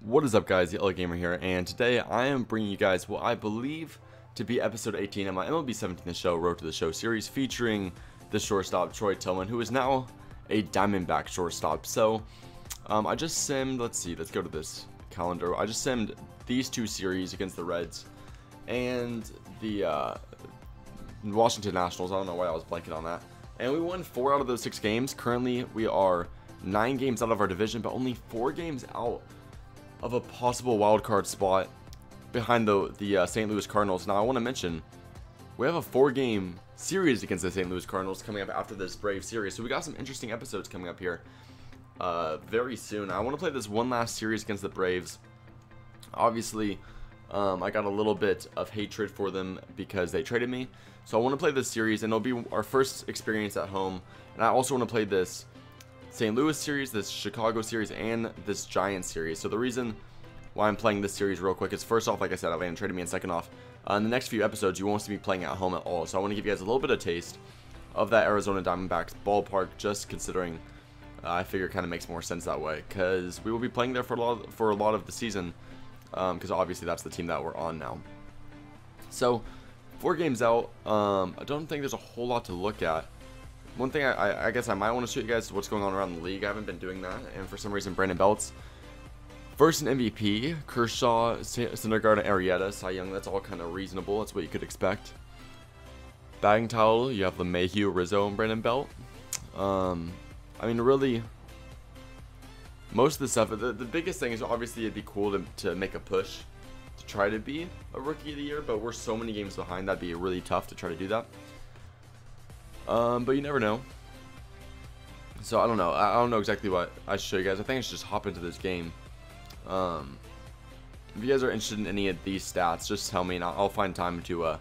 What is up, guys? The LA Gamer here, and today I am bringing you guys what I believe to be episode 18 of my MLB 17 The Show Road to the Show series, featuring the shortstop Troy Tillman, who is now a Diamondback shortstop. So I just simmed, let's go to this calendar. I just simmed these two series against the Reds and the Washington Nationals. I don't know why I was blanking on that. And we won 4 out of those 6 games. Currently, we are 9 games out of our division, but only 4 games out of a possible wild card spot behind the St. Louis Cardinals. Now, I want to mention, we have a 4-game series against the St. Louis Cardinals coming up after this Brave series. So we got some interesting episodes coming up here very soon. I want to play this one last series against the Braves. Obviously, I got a little bit of hatred for them because they traded me. So I want to play this series, and it'll be our first experience at home. And I also want to play this St. Louis series, this Chicago series, and this Giants series. So the reason why I'm playing this series real quick is, first off, like I said, Atlanta traded me, and second off, in the next few episodes, you won't see me playing at home at all. So I want to give you guys a little bit of taste of that Arizona Diamondbacks ballpark, just considering I figure it kind of makes more sense that way, because we will be playing there for a lot of the season, because obviously that's the team that we're on now. So 4 games out, I don't think there's a whole lot to look at. One thing I guess I might want to show you guys what's going on around the league. I haven't been doing that, and for some reason Brandon Belt's first in MVP, Kershaw, Syndergaard, and Arrieta, Cy Young. That's all kind of reasonable. That's what you could expect. Batting title, you have LeMahieu, Rizzo, and Brandon Belt. I mean, really, most of the stuff. The biggest thing is, obviously it'd be cool to make a push to try to be a Rookie of the Year, but we're so many games behind, that'd be really tough to try to do that. But you never know. So I don't know. I don't know exactly what I should show you guys. I think I should just hop into this game. If you guys are interested in any of these stats, just tell me, and I'll find time to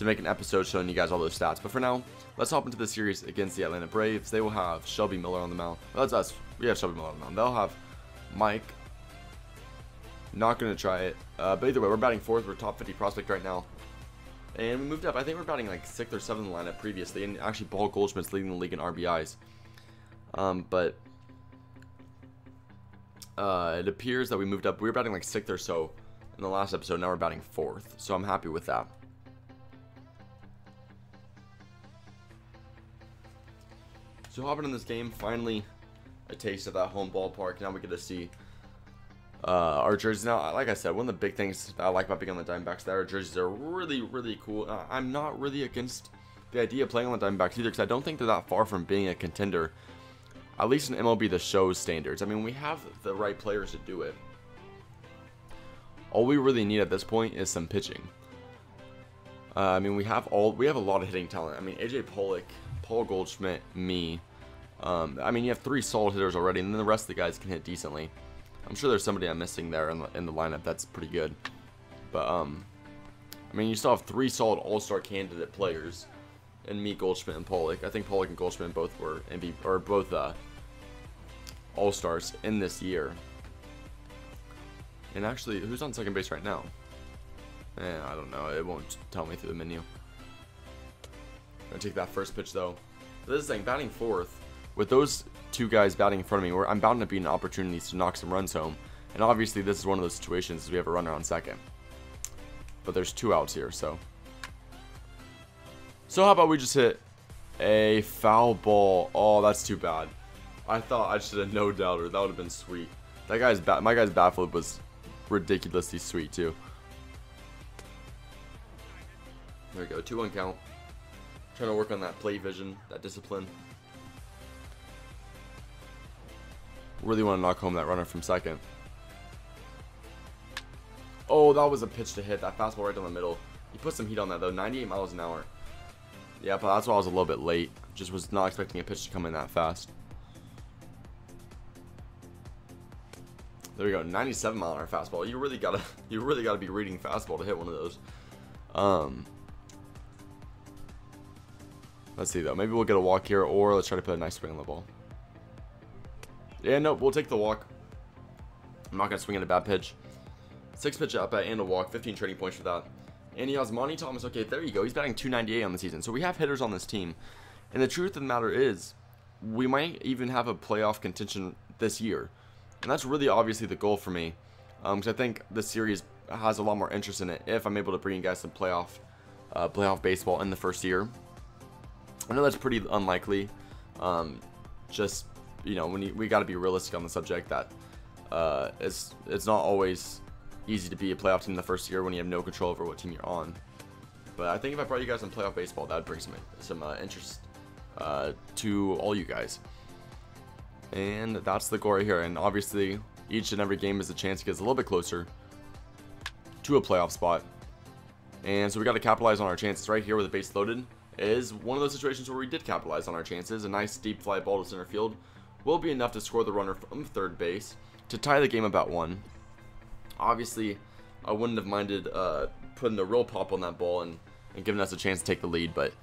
make an episode showing you guys all those stats. But for now, let's hop into the series against the Atlanta Braves. They will have Shelby Miller on the mound. Well, that's us. We have Shelby Miller on the mound. They'll have Mike. Not gonna try it. But either way, we're batting 4th. We're top 50 prospect right now. And we moved up. I think we're batting like 6th or 7th in the lineup previously. And actually, Paul Goldschmidt's leading the league in RBIs. But it appears that we moved up. We were batting like 6th or so in the last episode. Now we're batting 4th. So I'm happy with that. So hopping in this game, finally a taste of that home ballpark. Now we get to see our jerseys. Now, like I said, one of the big things that I like about being on the Diamondbacks, that our jerseys are really, really cool. I'm not really against the idea of playing on the Diamondbacks either, because I don't think they're that far from being a contender, at least in MLB The Show's standards. I mean, we have the right players to do it. All we really need at this point is some pitching. I mean, we have a lot of hitting talent. I mean, AJ Pollock, Paul Goldschmidt, me. I mean, you have 3 solid hitters already, and then the rest of the guys can hit decently. I'm sure there's somebody I'm missing there in the lineup that's pretty good. But, I mean, you still have 3 solid all-star candidate players, and me, Goldschmidt, and Pollock. I think Pollock and Goldschmidt both were both all-stars in this year. And actually, who's on second base right now? I don't know. It won't tell me through the menu. Gonna take that first pitch though. But this is the thing, batting 4th, with those 2 guys batting in front of me, I'm bound to be in opportunities to knock some runs home. And obviously, this is one of those situations we have a runner on second. But there's 2 outs here, so. So how about we just hit a foul ball? Oh, that's too bad. I thought I should have no doubter. That would have been sweet. My guy's bat flip was ridiculously sweet too. There we go, 2-1 count. Trying to work on that play vision, that discipline. Really want to knock home that runner from second. Oh, that was a pitch to hit. That fastball right down the middle. He put some heat on that though. 98 miles an hour. Yeah, but that's why I was a little bit late. Just was not expecting a pitch to come in that fast. There we go. 97-mile-an-hour fastball. You really gotta be reading fastball to hit one of those. Let's see though. Maybe we'll get a walk here, or let's try to put a nice swing on the ball. Yeah, nope. We'll take the walk. I'm not gonna swing at a bad pitch. 6 pitch at bat and a walk. 15 trading points for that. And he has Monty Thomas. Okay, there you go. He's batting 298 on the season. So we have hitters on this team. And the truth of the matter is, we might even have a playoff contention this year. And that's really obviously the goal for me. because I think this series has a lot more interest in it if I'm able to bring you guys some playoff baseball in the first year. I know that's pretty unlikely. Just, you know, we got to be realistic on the subject that it's not always easy to be a playoff team in the first year when you have no control over what team you're on. But I think if I brought you guys some playoff baseball, that would bring some interest to all you guys. And that's the goal right here. And obviously, each and every game is a chance to get us a little bit closer to a playoff spot. And so we got to capitalize on our chances. Right here with the base loaded is one of those situations where we did capitalize on our chances. A nice deep fly ball to center field will be enough to score the runner from third base to tie the game about 1. Obviously, I wouldn't have minded putting a real pop on that ball and giving us a chance to take the lead, but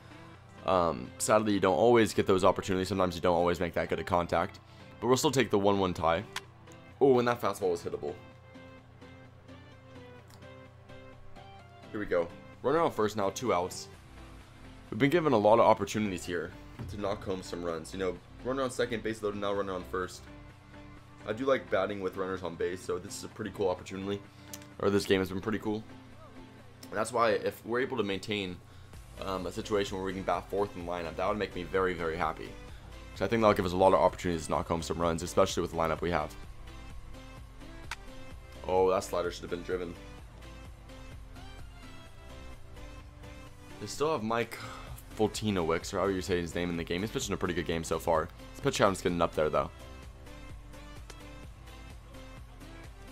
sadly you don't always get those opportunities. Sometimes you don't always make that good at contact, but we'll still take the 1-1 tie. Oh, and that fastball was hittable. Here we go. Runner on first now, 2 outs. We've been given a lot of opportunities here to knock home some runs. You know, runner on second, base loaded, now runner on first. I do like batting with runners on base, so this is a pretty cool opportunity. Or this game has been pretty cool. And that's why if we're able to maintain a situation where we can bat 4th in the lineup, that would make me very, very happy. So I think that'll give us a lot of opportunities to knock home some runs, especially with the lineup we have. Oh, that slider should have been driven. They still have Mike Fultinowicz, or however you say his name in the game. He's pitching a pretty good game so far. His pitch count's getting up there, though.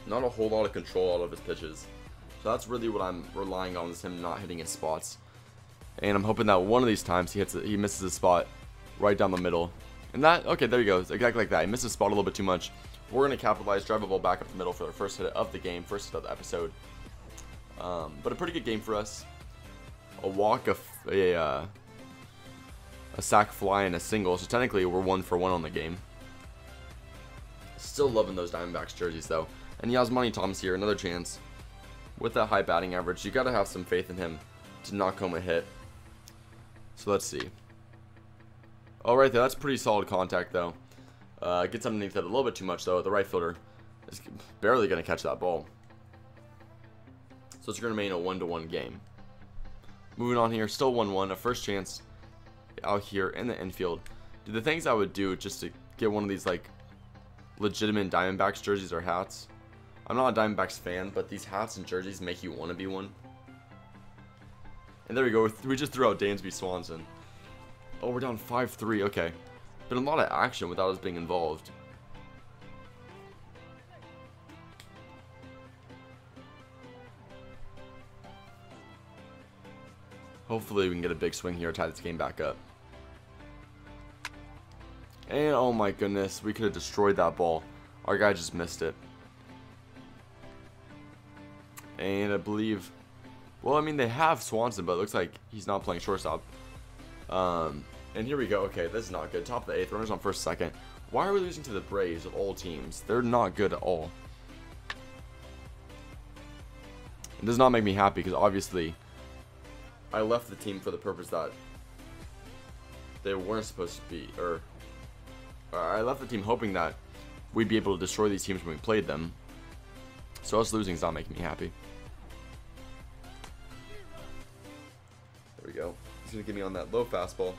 Not a whole lot of control out of his pitches. So that's really what I'm relying on, is him not hitting his spots. And I'm hoping that one of these times he misses his spot right down the middle. And that, okay, there you go. It's exactly like that. He missed his spot a little bit too much. We're going to capitalize, drive a ball back up the middle for the first hit of the game, first hit of the episode. But a pretty good game for us. A walk, a sac fly, and a single. So technically we're 1 for 1 on the game. Still loving those Diamondbacks jerseys though. And Yasmani Thomas here, another chance. With that high batting average, you got to have some faith in him to knock home a hit. So let's see. All right there, that's pretty solid contact though. Gets underneath it a little bit too much though. The right fielder is barely going to catch that ball. So it's going to remain a 1-1 game. Moving on here, still 1-1, a first chance out here in the infield. Do the things I would do just to get one of these like legitimate Diamondbacks jerseys or hats. I'm not a Diamondbacks fan, but these hats and jerseys make you want to be one. And there we go, we just threw out Dansby Swanson. Oh, we're down 5-3, okay. Been a lot of action without us being involved. Hopefully we can get a big swing here, tie this game back up. And oh my goodness, we could have destroyed that ball. Our guy just missed it. And I believe, well, I mean, they have Swanson, but it looks like he's not playing shortstop. And here we go. Okay, this is not good. Top of the 8th, runners on first, second. Why are we losing to the Braves of all teams? They're not good at all. It does not make me happy because obviously I left the team for the purpose that they weren't supposed to be, or I left the team hoping that we'd be able to destroy these teams when we played them. So us losing is not making me happy. There we go. He's going to get me on that low fastball.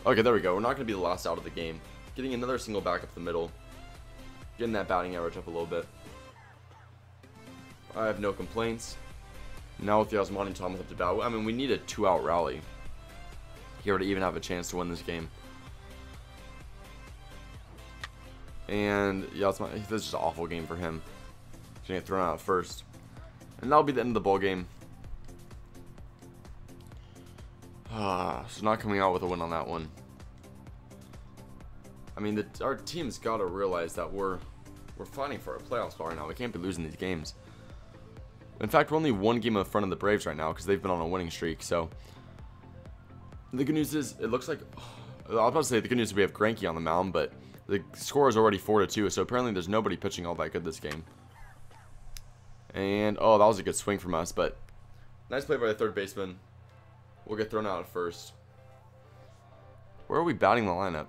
Okay, there we go. We're not going to be the last out of the game. Getting another single back up the middle. Getting that batting average up a little bit. I have no complaints. Now with Yasmani Thomas up to bat, I mean, we need a 2-out rally here to even have a chance to win this game. And Yasmani, this is just an awful game for him. He's going to get thrown out first. And that'll be the end of the ball game. So not coming out with a win on that one. I mean, our team's got to realize that we're fighting for a playoff spot right now. We can't be losing these games. In fact, we're only one game in front of the Braves right now because they've been on a winning streak. So the good news is, it looks like, I was about to say the good news is we have Greinke on the mound, but the score is already 4-2. So apparently there's nobody pitching all that good this game. And oh, that was a good swing from us, but nice play by the third baseman. We'll get thrown out at first. Where are we batting the lineup?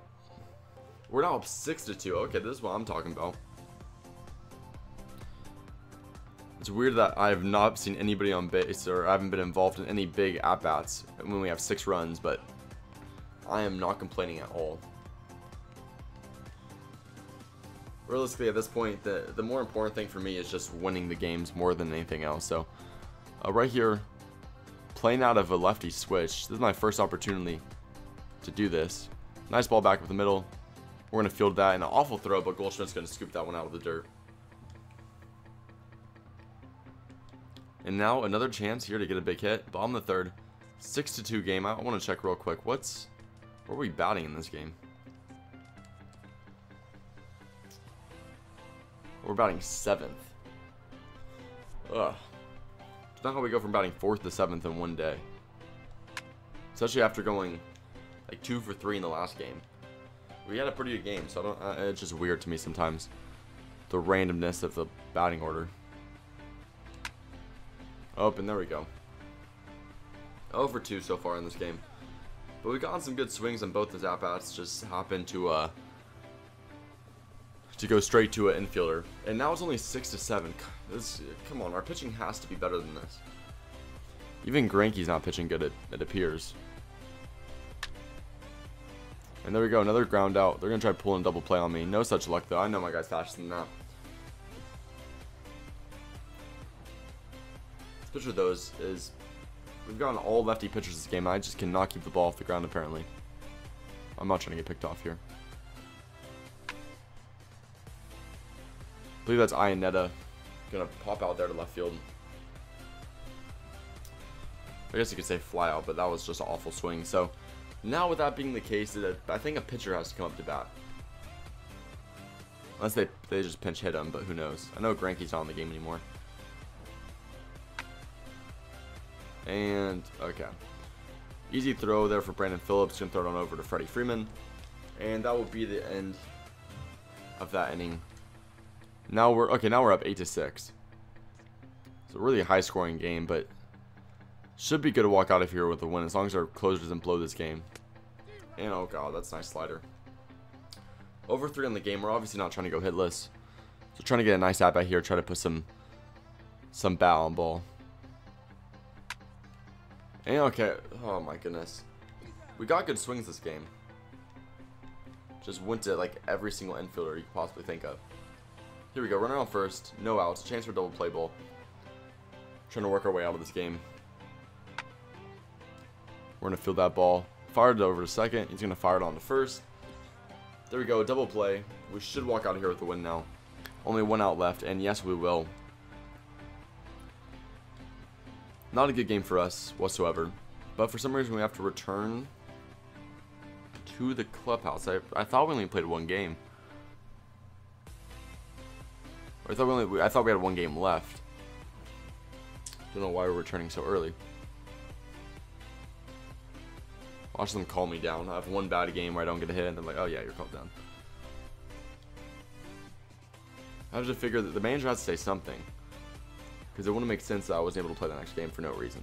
We're now up 6-2. Okay, this is what I'm talking about. It's weird that I have not seen anybody on base, or I haven't been involved in any big at-bats when we have 6 runs, but I am not complaining at all. Realistically, at this point, the more important thing for me is just winning the games more than anything else. So, right here, playing out of a lefty switch. This is my first opportunity to do this. Nice ball back up the middle. We're going to field that in an awful throw, but Goldschmidt's going to scoop that one out of the dirt. And now another chance here to get a big hit. Bottom of the third. 6-2 game. I want to check real quick. Where are we batting in this game? We're batting 7th. Ugh. It's not how we go from batting 4th to 7th in one day. Especially after going like 2 for 3 in the last game. We had a pretty good game, so it's just weird to me sometimes. The randomness of the batting order. Oh, and there we go. 0 for 2 so far in this game. But we've gotten some good swings on both the at-bats. Just happened to go straight to an infielder. And now it's only 6-7. Come on, our pitching has to be better than this. Even Greinke's not pitching good, it appears. And there we go, another ground out. They're going to try pulling double play on me. No such luck, though. I know my guy's faster than that. Pitcher of those is we've gotten all lefty pitchers this game. I just cannot keep the ball off the ground apparently. I'm not trying to get picked off here. I believe that's Iannetta gonna pop out there to left field. I guess you could say fly out, but that was just an awful swing. So now with that being the case, I think a pitcher has to come up to bat. Unless they just pinch hit him, but who knows. I know Greinke's not in the game anymore. And, okay. Easy throw there for Brandon Phillips. Going to throw it on over to Freddie Freeman. And that will be the end of that inning. Now we're up 8-6. It's a really high scoring game, but should be good to walk out of here with a win as long as our closer doesn't blow this game. And, oh god, that's a nice slider. Over 3 on the game. We're obviously not trying to go hitless. So trying to get a nice at-bat here. Try to put some bat on ball. And okay, oh my goodness. We got good swings this game. Just went to like every single infielder you could possibly think of. Here we go, runner on first, no outs, chance for double play ball. Trying to work our way out of this game. We're gonna field that ball. Fired it over to second, he's gonna fire it on to first. There we go, double play. We should walk out of here with the win now. Only 1 out left, and yes, we will. Not a good game for us whatsoever, but for some reason we have to return to the clubhouse. I thought we only played 1 game. Or I thought we had 1 game left. Don't know why we're returning so early. Watch them call me down. I have 1 bad game where I don't get a hit, and they're like, "Oh yeah, you're called down." I have to figure that the manager has to say something. Because it wouldn't make sense that I wasn't able to play the next game for no reason.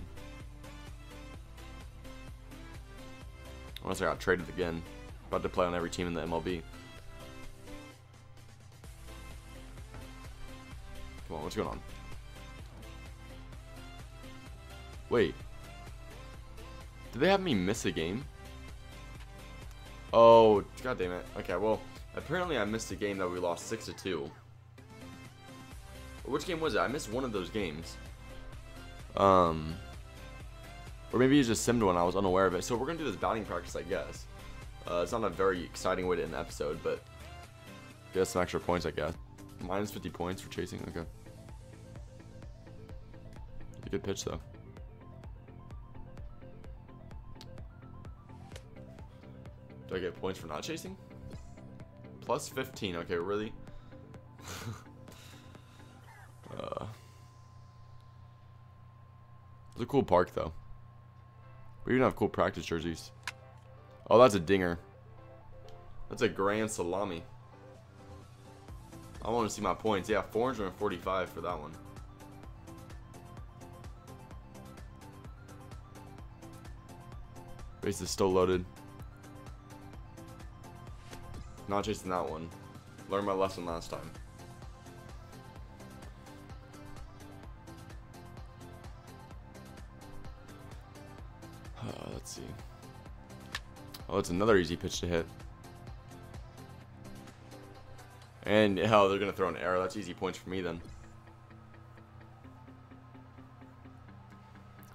Unless I got traded again. About to play on every team in the MLB. Come on, what's going on? Wait. Did they have me miss a game? Oh, god damn it. Okay, well, apparently I missed a game that we lost 6-2. Which game was it? I missed one of those games. Or maybe you just simmed one. I was unaware of it. So we're going to do this batting practice, I guess. It's not a very exciting way to end the episode, but get some extra points, I guess. Minus 50 points for chasing. Okay. A good pitch, though. Do I get points for not chasing? Plus 15. Okay, really? It's a cool park, though. We even have cool practice jerseys. Oh, that's a dinger. That's a grand salami. I want to see my points. Yeah, 445 for that one. Base is still loaded. Not chasing that one. Learned my lesson last time. Let's see. Oh, it's another easy pitch to hit. And hell, they're gonna throw an error. That's easy points for me then.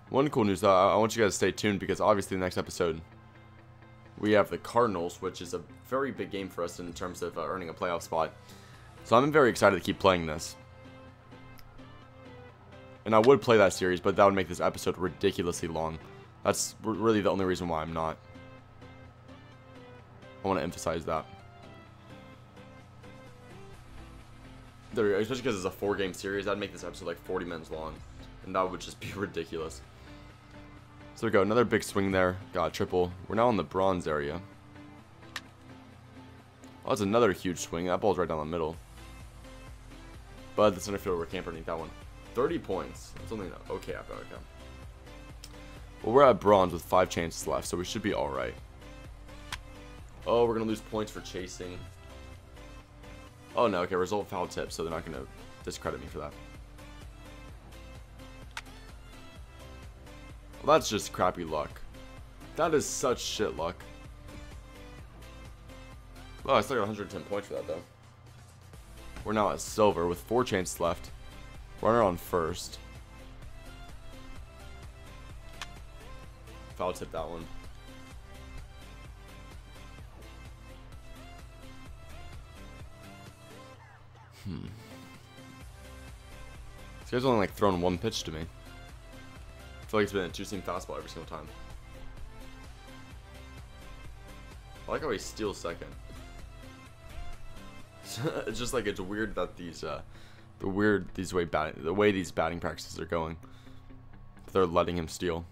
One cool news though, I want you guys to stay tuned because obviously the next episode we have the Cardinals, which is a very big game for us in terms of earning a playoff spot. So I'm very excited to keep playing this. And I would play that series, but that would make this episode ridiculously long. That's really the only reason why I'm not. I want to emphasize that. There we go. Especially because it's a 4-game series, that'd make this episode like 40 minutes long. And that would just be ridiculous. So there we go. Another big swing there. Got a triple. We're now in the bronze area. Oh, that's another huge swing. That ball's right down the middle. But the center fielder can't underneath that one. 30 points. That's only an okay at okay. Well, we're at bronze with 5 chances left, so we should be alright. Oh, we're going to lose points for chasing. Oh, no. Okay, result foul tip, so they're not going to discredit me for that. Well, that's just crappy luck. That is such shit luck. Oh, I still got 110 points for that, though. We're now at silver with 4 chances left. Runner on first. Foul tip that one. This guy's only like thrown 1 pitch to me. I feel like it's been a 2-seam fastball every single time. I like how he steals second. It's just like it's weird that these the way these batting practices are going. They're letting him steal.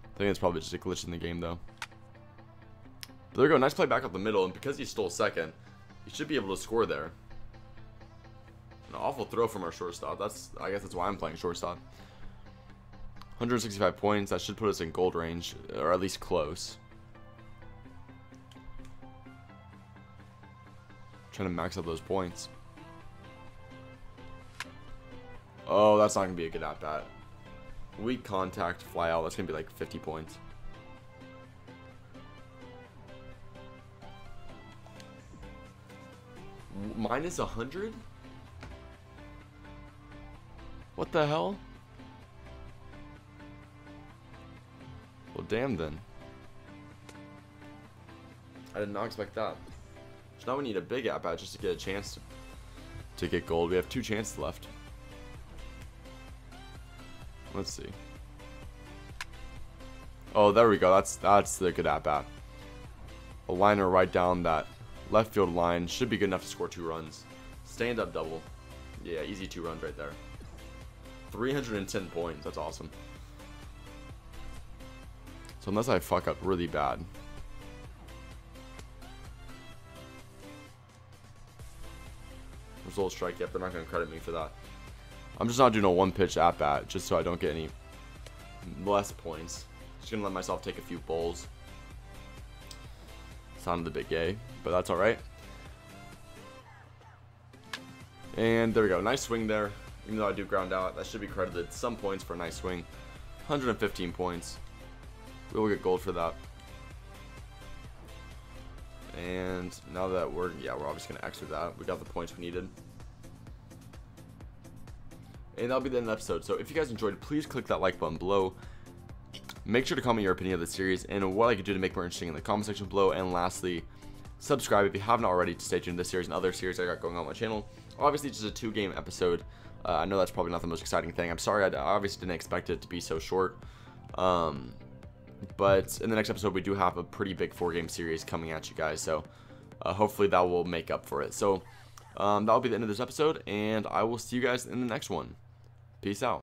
I think it's probably just a glitch in the game though. But there we go, nice play back up the middle, and because he stole second, he should be able to score there. An awful throw from our shortstop. I guess that's why I'm playing shortstop. 165 points. That should put us in gold range, or at least close. Trying to max out those points. Oh, that's not gonna be a good at bat. Weak contact, fly out. That's gonna be like 50 points. Minus 100? What the hell? Well, damn then. I did not expect that. So now we need a big at-bat just to get a chance to get gold. We have 2 chances left. Let's see. Oh, there we go. That's the good at-bat. A liner right down that left field line should be good enough to score 2 runs. Stand-up double. Yeah, easy 2 runs right there. 310 points. That's awesome. So unless I fuck up really bad. Result strike. Yep, they're not going to credit me for that. I'm just not doing a 1-pitch at-bat just so I don't get any less points. Just going to let myself take a few bowls. Sounded a bit gay, but that's alright. And there we go. Nice swing there. Even though I do ground out, that should be credited some points for a nice swing. 115 points. We will get gold for that. And now that we're obviously going to exit that. We got the points we needed. And that'll be the end of the episode. So if you guys enjoyed, please click that like button below. Make sure to comment your opinion of the series and what I could do to make more interesting in the comment section below. And lastly, subscribe if you haven't already to stay tuned to this series and other series I got going on my channel. Obviously, just a 2-game episode. I know that's probably not the most exciting thing. I'm sorry, I obviously didn't expect it to be so short. But in the next episode, we do have a pretty big 4-game series coming at you guys. So hopefully that will make up for it. So that'll be the end of this episode, and I will see you guys in the next one. Peace out.